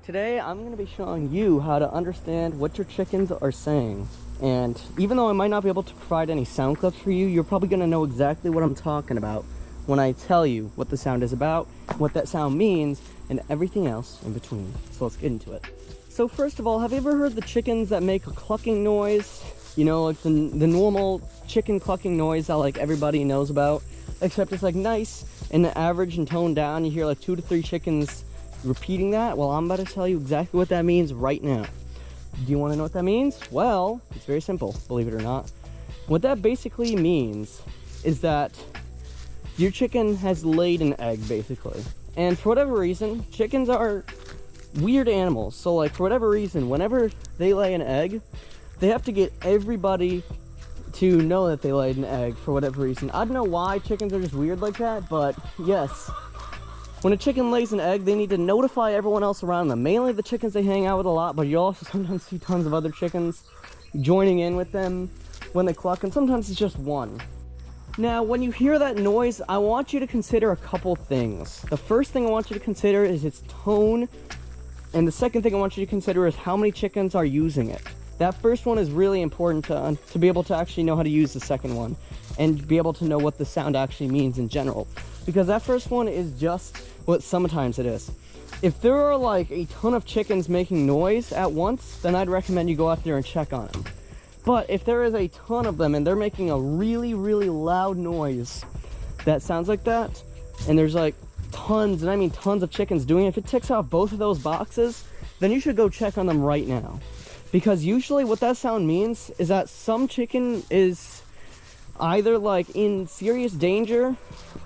Today I'm going to be showing you how to understand what your chickens are saying. And even though I might not be able to provide any sound clips for you, you're probably going to know exactly what I'm talking about when I tell you what the sound is about, what that sound means, and everything else in between. So let's get into it. So first of all, have you ever heard the chickens that make a clucking noise? You know, like the normal chicken clucking noise that like everybody knows about, except it's like nice and average and toned down. You hear like 2 to 3 chickens repeating that. Well, I'm about to tell you exactly what that means right now. Do you want to know what that means? Well, it's very simple, believe it or not. What that basically means is that your chicken has laid an egg, basically. And for whatever reason, chickens are weird animals. So like for whatever reason, whenever they lay an egg, they have to get everybody to know that they laid an egg for whatever reason. I don't know why chickens are just weird like that, but yes. When a chicken lays an egg, they need to notify everyone else around them. Mainly the chickens they hang out with a lot, but you also sometimes see tons of other chickens joining in with them when they cluck, and sometimes it's just one. Now, when you hear that noise, I want you to consider a couple things. The first thing I want you to consider is its tone, and the second thing I want you to consider is how many chickens are using it. That first one is really important to be able to actually know how to use the second one and be able to know what the sound actually means in general. Because that first one is just what sometimes it is. If there are like a ton of chickens making noise at once, then I'd recommend you go out there and check on them. But if there is a ton of them and they're making a really, really loud noise that sounds like that, and there's like tons, and I mean tons of chickens doing it, if it ticks off both of those boxes, then you should go check on them right now. Because usually what that sound means is that some chicken is either like in serious danger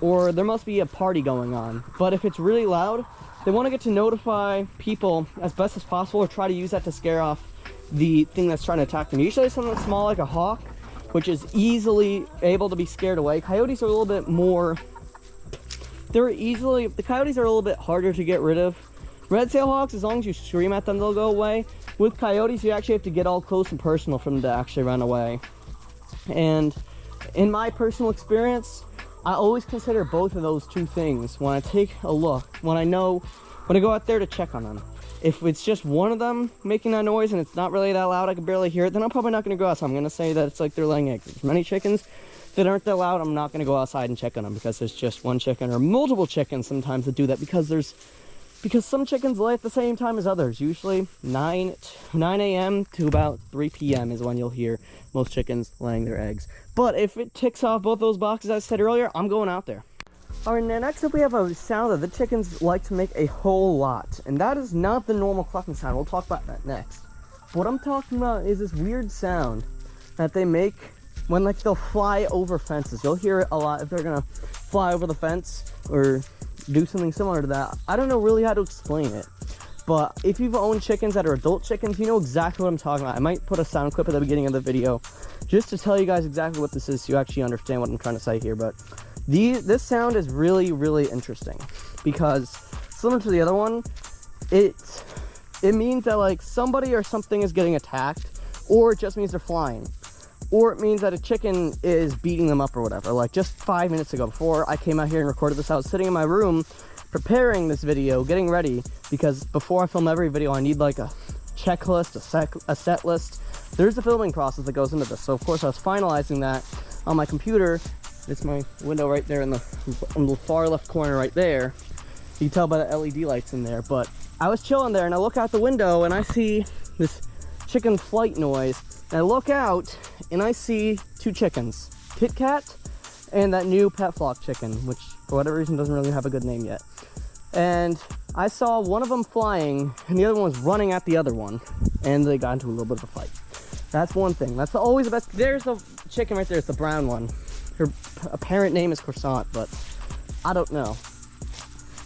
or there must be a party going on. But if it's really loud, they want to get to notify people as best as possible or try to use that to scare off the thing that's trying to attack them. Usually something small like a hawk, which is easily able to be scared away. Coyotes are a little bit more, the coyotes are a little bit harder to get rid of. Red-tailed hawks, as long as you scream at them, they'll go away. With coyotes, you actually have to get all close and personal for them to actually run away. And in my personal experience, I always consider both of those two things when I take a look, when I go out there to check on them. If it's just one of them making that noise and it's not really that loud, I can barely hear it, then I'm probably not going to go outside. I'm going to say that it's like they're laying eggs. If there's many chickens that aren't that loud, I'm not going to go outside and check on them because there's just one chicken or multiple chickens sometimes that do that because some chickens lay at the same time as others. Usually 9 a.m. to about 3 p.m. is when you'll hear most chickens laying their eggs. But if it ticks off both those boxes I said earlier, I'm going out there. Alright, now next up we have a sound that the chickens like to make a whole lot. And that is not the normal clucking sound. We'll talk about that next. What I'm talking about is this weird sound that they make when like they'll fly over fences. You'll hear it a lot if they're gonna fly over the fence or do something similar to that. I don't know really how to explain it, but if you've owned chickens that are adult chickens, you know exactly what I'm talking about. I might put a sound clip at the beginning of the video just to tell you guys exactly what this is so you actually understand what I'm trying to say here. But this sound is really, really interesting because similar to the other one, it means that like somebody or something is getting attacked, or it just means they're flying. Or it means that a chicken is beating them up or whatever. Like just 5 minutes ago, before I came out here and recorded this, I was sitting in my room preparing this video, getting ready, because before I film every video, I need like a checklist, a set list. There's a filming process that goes into this. So of course I was finalizing that on my computer. It's my window right there in the far left corner right there. You can tell by the LED lights in there. But I was chilling there and I look out the window and I see this chicken flight noise. And I look out and I see 2 chickens, Kit Kat and that new Pet Flock chicken, which for whatever reason doesn't really have a good name yet. And I saw one of them flying and the other one was running at the other one, and they got into a little bit of a fight. That's one thing. That's always the best. There's the chicken right there. It's the brown one. Her apparent name is Croissant, but I don't know.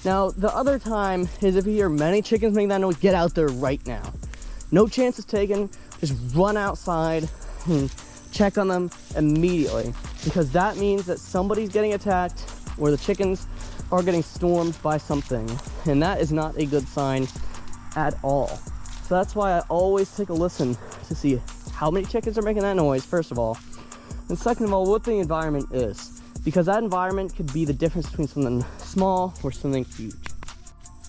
Now, the other time is if you hear many chickens making that noise, get out there right now. No chances taken. Just run outside and check on them immediately, because that means that somebody's getting attacked or the chickens are getting stormed by something, and that is not a good sign at all. So that's why I always take a listen to see how many chickens are making that noise, first of all, and second of all, what the environment is, because that environment could be the difference between something small or something huge.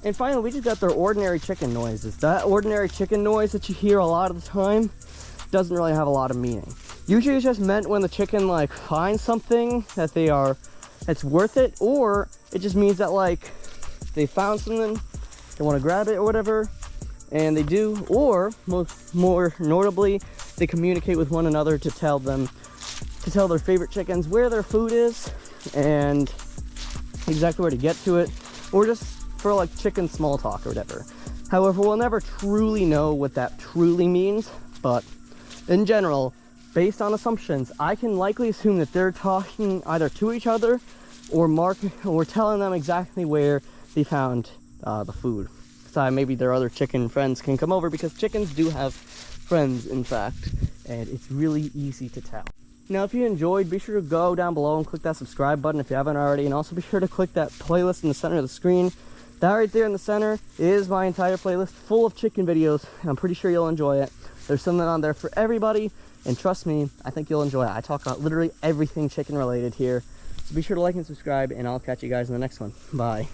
And finally, we just got their ordinary chicken noises. That ordinary chicken noise that you hear a lot of the time doesn't really have a lot of meaning. Usually it's just meant when the chicken like finds something that that's worth it, or it just means that like they found something, they want to grab it or whatever, and they do, or more notably, they communicate with one another to tell their favorite chickens where their food is and exactly where to get to it, or just for like chicken small talk or whatever. However, we'll never truly know what that truly means, but in general, based on assumptions, I can likely assume that they're talking either to each other or telling them exactly where they found the food. So maybe their other chicken friends can come over, because chickens do have friends, in fact, and it's really easy to tell. Now, if you enjoyed, be sure to go down below and click that subscribe button if you haven't already, and also be sure to click that playlist in the center of the screen. That right there in the center is my entire playlist full of chicken videos. I'm pretty sure you'll enjoy it. There's something on there for everybody, and trust me, I think you'll enjoy it. I talk about literally everything chicken related here. So be sure to like and subscribe, and I'll catch you guys in the next one. Bye.